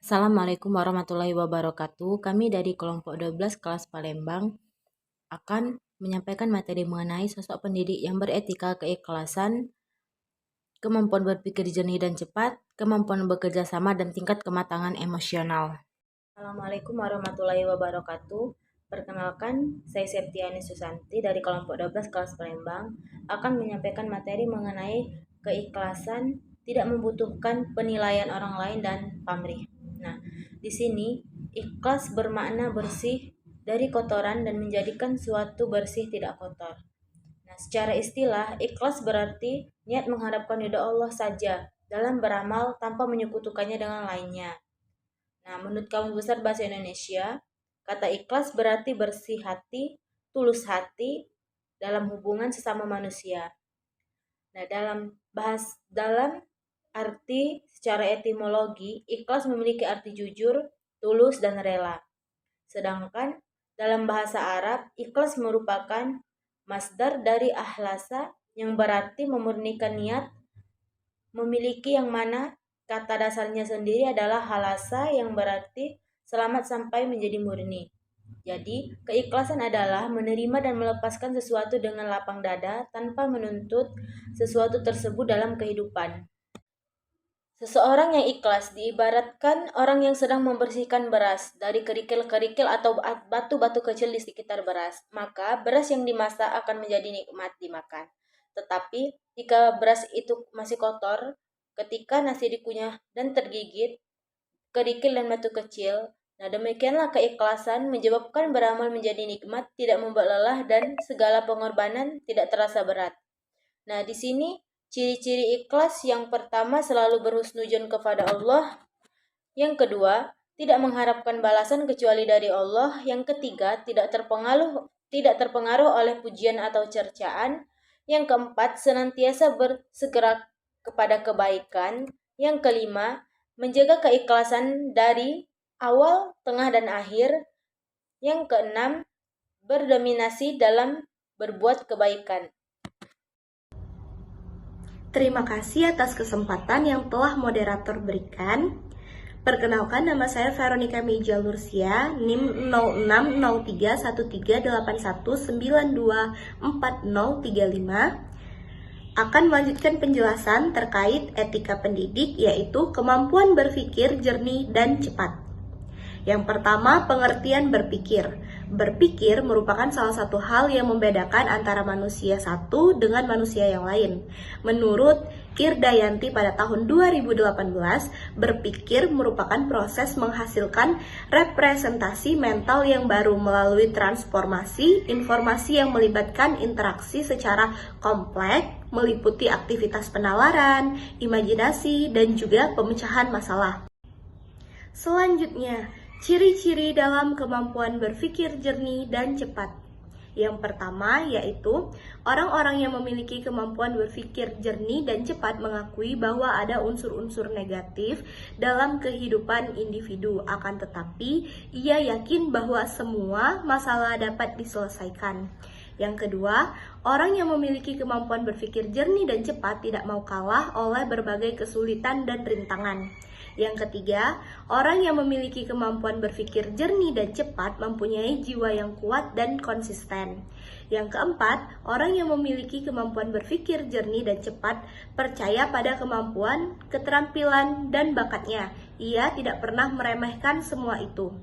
Assalamualaikum warahmatullahi wabarakatuh. Kami dari kelompok 12 kelas Palembang akan menyampaikan materi mengenai sosok pendidik yang beretika, keikhlasan, kemampuan berpikir jernih dan cepat, kemampuan bekerja sama, dan tingkat kematangan emosional. Assalamualaikum warahmatullahi wabarakatuh. Perkenalkan, saya Septiani Susanti dari kelompok 12 kelas Palembang akan menyampaikan materi mengenai keikhlasan, tidak membutuhkan penilaian orang lain dan pamrih. Nah, di sini ikhlas bermakna bersih dari kotoran dan menjadikan suatu bersih tidak kotor. Nah, secara istilah, ikhlas berarti niat mengharapkan ridha Allah saja dalam beramal tanpa menyekutukannya dengan lainnya. Nah, menurut Kamus Besar Bahasa Indonesia, kata ikhlas berarti bersih hati, tulus hati dalam hubungan sesama manusia. Nah, dalam arti secara etimologi, ikhlas memiliki arti jujur, tulus, dan rela. Sedangkan dalam bahasa Arab, ikhlas merupakan masdar dari ahlasa yang berarti memurnikan niat, memiliki yang mana kata dasarnya sendiri adalah halasa yang berarti selamat sampai menjadi murni. Jadi, keikhlasan adalah menerima dan melepaskan sesuatu dengan lapang dada tanpa menuntut sesuatu tersebut dalam kehidupan. Seseorang yang ikhlas diibaratkan orang yang sedang membersihkan beras dari kerikil-kerikil atau batu-batu kecil di sekitar beras. Maka beras yang dimasak akan menjadi nikmat dimakan. Tetapi jika beras itu masih kotor, ketika nasi dikunyah dan tergigit kerikil dan batu kecil, nah demikianlah keikhlasan menyebabkan beramal menjadi nikmat, tidak membuat lelah, dan segala pengorbanan tidak terasa berat. Nah, di sini ciri-ciri ikhlas yang pertama selalu berhusnudzon kepada Allah. Yang kedua, tidak mengharapkan balasan kecuali dari Allah. Yang ketiga, tidak terpengaruh oleh pujian atau cercaan. Yang keempat, senantiasa bergerak kepada kebaikan. Yang kelima, menjaga keikhlasan dari awal, tengah, dan akhir. Yang keenam, berdominasi dalam berbuat kebaikan. Terima kasih atas kesempatan yang telah moderator berikan. Perkenalkan, nama saya Veronica Meija Lursia, NIM 06131381924035, akan melanjutkan penjelasan terkait etika pendidik, yaitu kemampuan berpikir jernih dan cepat. Yang pertama, pengertian berpikir. Berpikir merupakan salah satu hal yang membedakan antara manusia satu dengan manusia yang lain. Menurut Irdayanti pada tahun 2018, berpikir merupakan proses menghasilkan representasi mental yang baru melalui transformasi informasi yang melibatkan interaksi secara kompleks, meliputi aktivitas penalaran, imajinasi, dan juga pemecahan masalah. Selanjutnya, ciri-ciri dalam kemampuan berpikir jernih dan cepat. Yang pertama yaitu orang-orang yang memiliki kemampuan berpikir jernih dan cepat mengakui bahwa ada unsur-unsur negatif dalam kehidupan individu. Akan tetapi, ia yakin bahwa semua masalah dapat diselesaikan. Yang kedua, orang yang memiliki kemampuan berpikir jernih dan cepat tidak mau kalah oleh berbagai kesulitan dan rintangan. Yang ketiga, orang yang memiliki kemampuan berpikir jernih dan cepat mempunyai jiwa yang kuat dan konsisten. Yang keempat, orang yang memiliki kemampuan berpikir jernih dan cepat percaya pada kemampuan, keterampilan, dan bakatnya. Ia tidak pernah meremehkan semua itu.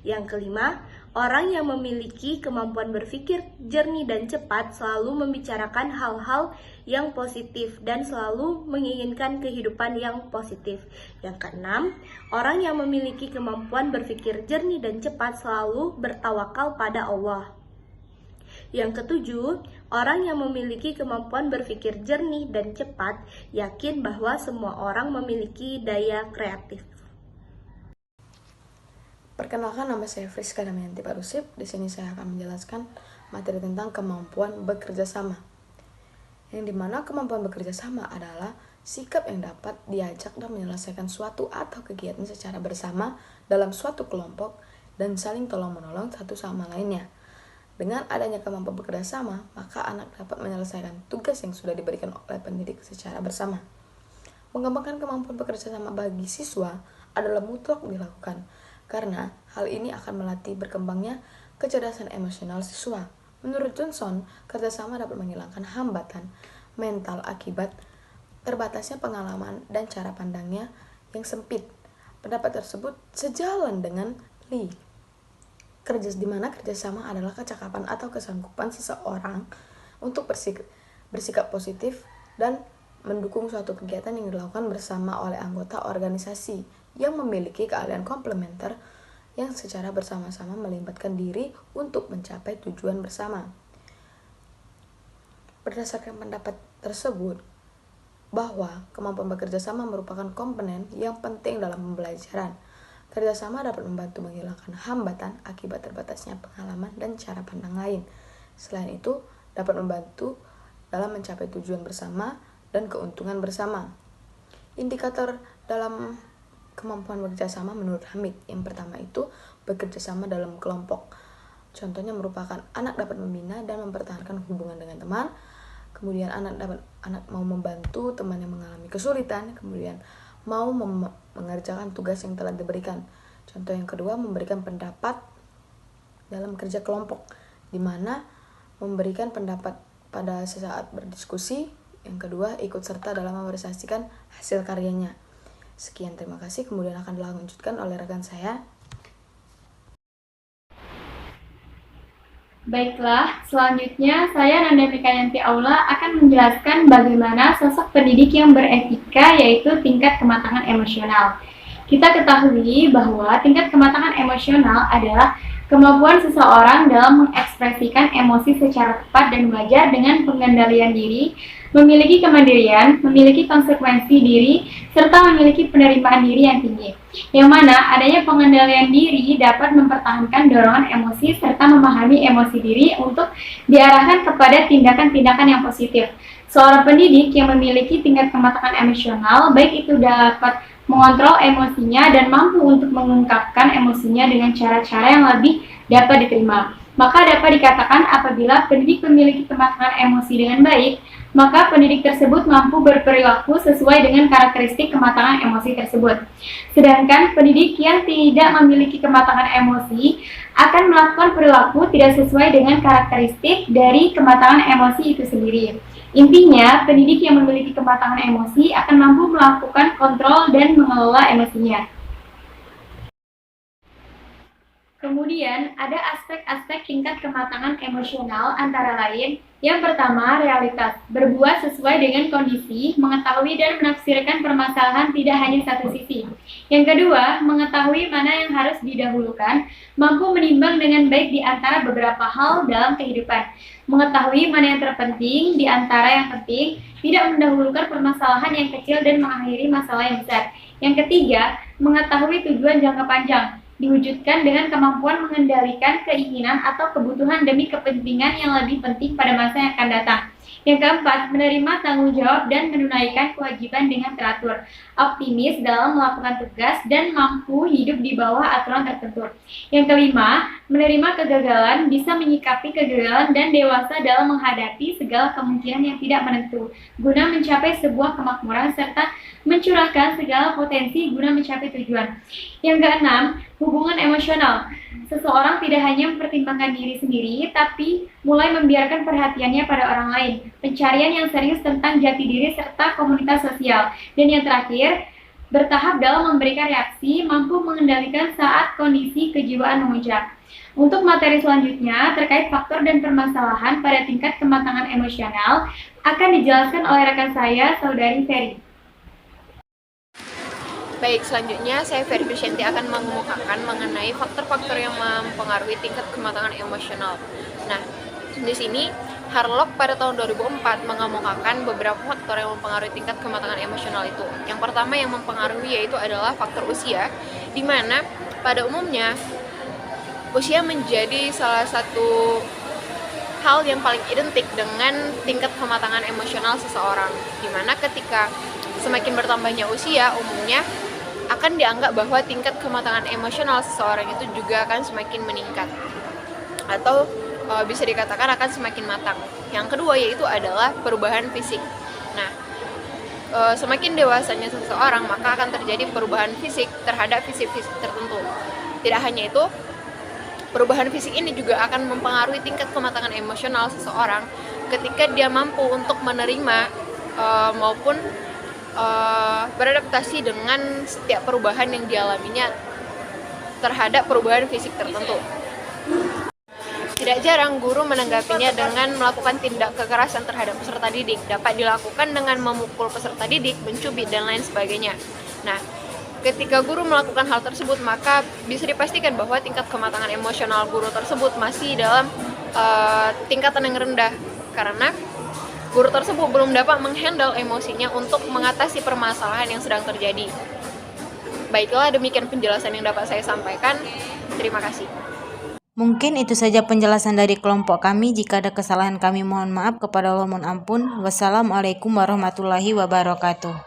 Yang kelima, orang yang memiliki kemampuan berpikir jernih dan cepat selalu membicarakan hal-hal yang positif dan selalu menginginkan kehidupan yang positif. Yang keenam, orang yang memiliki kemampuan berpikir jernih dan cepat selalu bertawakal pada Allah. Yang ketujuh, orang yang memiliki kemampuan berpikir jernih dan cepat yakin bahwa semua orang memiliki daya kreatif. Perkenalkan, nama saya Friska Damayanti Parusip. Di sini saya akan menjelaskan materi tentang kemampuan bekerja sama. Yang dimana kemampuan bekerja sama adalah sikap yang dapat diajak dan menyelesaikan suatu atau kegiatan secara bersama dalam suatu kelompok dan saling tolong-menolong satu sama lainnya. Dengan adanya kemampuan bekerja sama, maka anak dapat menyelesaikan tugas yang sudah diberikan oleh pendidik secara bersama. Mengembangkan kemampuan bekerja sama bagi siswa adalah mutlak dilakukan, karena hal ini akan melatih berkembangnya kecerdasan emosional siswa. Menurut Johnson, kerjasama dapat menghilangkan hambatan mental akibat terbatasnya pengalaman dan cara pandangnya yang sempit. Pendapat tersebut sejalan dengan Lee, di mana kerjasama adalah kecakapan atau kesanggupan seseorang untuk bersikap positif dan mendukung suatu kegiatan yang dilakukan bersama oleh anggota organisasi yang memiliki keahlian komplementer yang secara bersama-sama melibatkan diri untuk mencapai tujuan bersama. Berdasarkan pendapat tersebut, bahwa kemampuan bekerja sama merupakan komponen yang penting dalam pembelajaran. Kerjasama dapat membantu menghilangkan hambatan akibat terbatasnya pengalaman dan cara pandang lain. Selain itu, dapat membantu dalam mencapai tujuan bersama dan keuntungan bersama. Indikator dalam kemampuan bekerja sama menurut Hamid, yang pertama itu bekerja sama dalam kelompok. Contohnya merupakan anak dapat membina dan mempertahankan hubungan dengan teman. Kemudian anak mau membantu teman yang mengalami kesulitan, kemudian mau mengerjakan tugas yang telah diberikan. Contoh yang kedua, memberikan pendapat dalam kerja kelompok, di mana memberikan pendapat pada sesaat berdiskusi. Yang kedua, ikut serta dalam merealisasikan hasil karyanya. Sekian, terima kasih. Kemudian akan dilanjutkan oleh rekan saya. Baiklah, selanjutnya saya Nanda Mikayanti Aula akan menjelaskan bagaimana sosok pendidik yang beretika, yaitu tingkat kematangan emosional. Kita ketahui bahwa tingkat kematangan emosional adalah kemampuan seseorang dalam mengekspresikan emosi secara tepat dan wajar dengan pengendalian diri, memiliki kemandirian, memiliki konsekuensi diri, serta memiliki penerimaan diri yang tinggi. Yang mana adanya pengendalian diri dapat mempertahankan dorongan emosi serta memahami emosi diri untuk diarahkan kepada tindakan-tindakan yang positif. Seorang pendidik yang memiliki tingkat kematangan emosional, baik itu dapat mengontrol emosinya dan mampu untuk mengungkapkan emosinya dengan cara-cara yang lebih dapat diterima. Maka dapat dikatakan apabila pendidik memiliki kematangan emosi dengan baik, maka pendidik tersebut mampu berperilaku sesuai dengan karakteristik kematangan emosi tersebut. Sedangkan pendidik yang tidak memiliki kematangan emosi akan melakukan perilaku tidak sesuai dengan karakteristik dari kematangan emosi itu sendiri. Intinya, pendidik yang memiliki kematangan emosi akan mampu melakukan kontrol dan mengelola emosinya. Kemudian, ada aspek-aspek tingkat kematangan emosional antara lain. Yang pertama, realitas. Berbuat sesuai dengan kondisi, mengetahui dan menafsirkan permasalahan tidak hanya satu sisi. Yang kedua, mengetahui mana yang harus didahulukan, mampu menimbang dengan baik di antara beberapa hal dalam kehidupan. Mengetahui mana yang terpenting di antara yang penting, tidak mendahulukan permasalahan yang kecil dan mengakhiri masalah yang besar. Yang ketiga, mengetahui tujuan jangka panjang, diwujudkan dengan kemampuan mengendalikan keinginan atau kebutuhan demi kepentingan yang lebih penting pada masa yang akan datang. Yang keempat, menerima tanggung jawab dan menunaikan kewajiban dengan teratur, optimis dalam melakukan tugas, dan mampu hidup di bawah aturan tertentu. Yang kelima, menerima kegagalan, bisa menyikapi kegagalan dan dewasa dalam menghadapi segala kemungkinan yang tidak menentu, guna mencapai sebuah kemakmuran serta mencurahkan segala potensi guna mencapai tujuan. Yang keenam, hubungan emosional. Seseorang tidak hanya mempertimbangkan diri sendiri, tapi mulai membiarkan perhatiannya pada orang lain. Pencarian yang serius tentang jati diri serta komunitas sosial. Dan yang terakhir, bertahap dalam memberikan reaksi, mampu mengendalikan saat kondisi kejiwaan memuncak. Untuk materi selanjutnya terkait faktor dan permasalahan pada tingkat kematangan emosional akan dijelaskan oleh rekan saya, Saudari Ferry. Baik, selanjutnya saya Ferry Dusyanti akan mengemukakan mengenai faktor-faktor yang mempengaruhi tingkat kematangan emosional. Nah, di sini Harlock pada tahun 2004 mengemukakan beberapa faktor yang mempengaruhi tingkat kematangan emosional itu. Yang pertama yang mempengaruhi yaitu adalah faktor usia, di mana pada umumnya usia menjadi salah satu hal yang paling identik dengan tingkat kematangan emosional seseorang, di mana ketika semakin bertambahnya usia, umumnya akan dianggap bahwa tingkat kematangan emosional seseorang itu juga akan semakin meningkat atau bisa dikatakan akan semakin matang. Yang kedua yaitu adalah perubahan fisik. Nah, semakin dewasanya seseorang, maka akan terjadi perubahan fisik terhadap fisik-fisik tertentu. Tidak hanya itu, perubahan fisik ini juga akan mempengaruhi tingkat kematangan emosional seseorang ketika dia mampu untuk menerima maupun beradaptasi dengan setiap perubahan yang dialaminya terhadap perubahan fisik tertentu. Tidak jarang guru menanggapinya dengan melakukan tindak kekerasan terhadap peserta didik. Dapat dilakukan dengan memukul peserta didik, mencubit, dan lain sebagainya. Nah, ketika guru melakukan hal tersebut, maka bisa dipastikan bahwa tingkat kematangan emosional guru tersebut masih dalam tingkatan yang rendah, karena guru tersebut belum dapat menghandle emosinya untuk mengatasi permasalahan yang sedang terjadi. Baiklah, demikian penjelasan yang dapat saya sampaikan. Terima kasih. Mungkin itu saja penjelasan dari kelompok kami. Jika ada kesalahan kami mohon maaf, kepada Allah mohon ampun. Wassalamualaikum warahmatullahi wabarakatuh.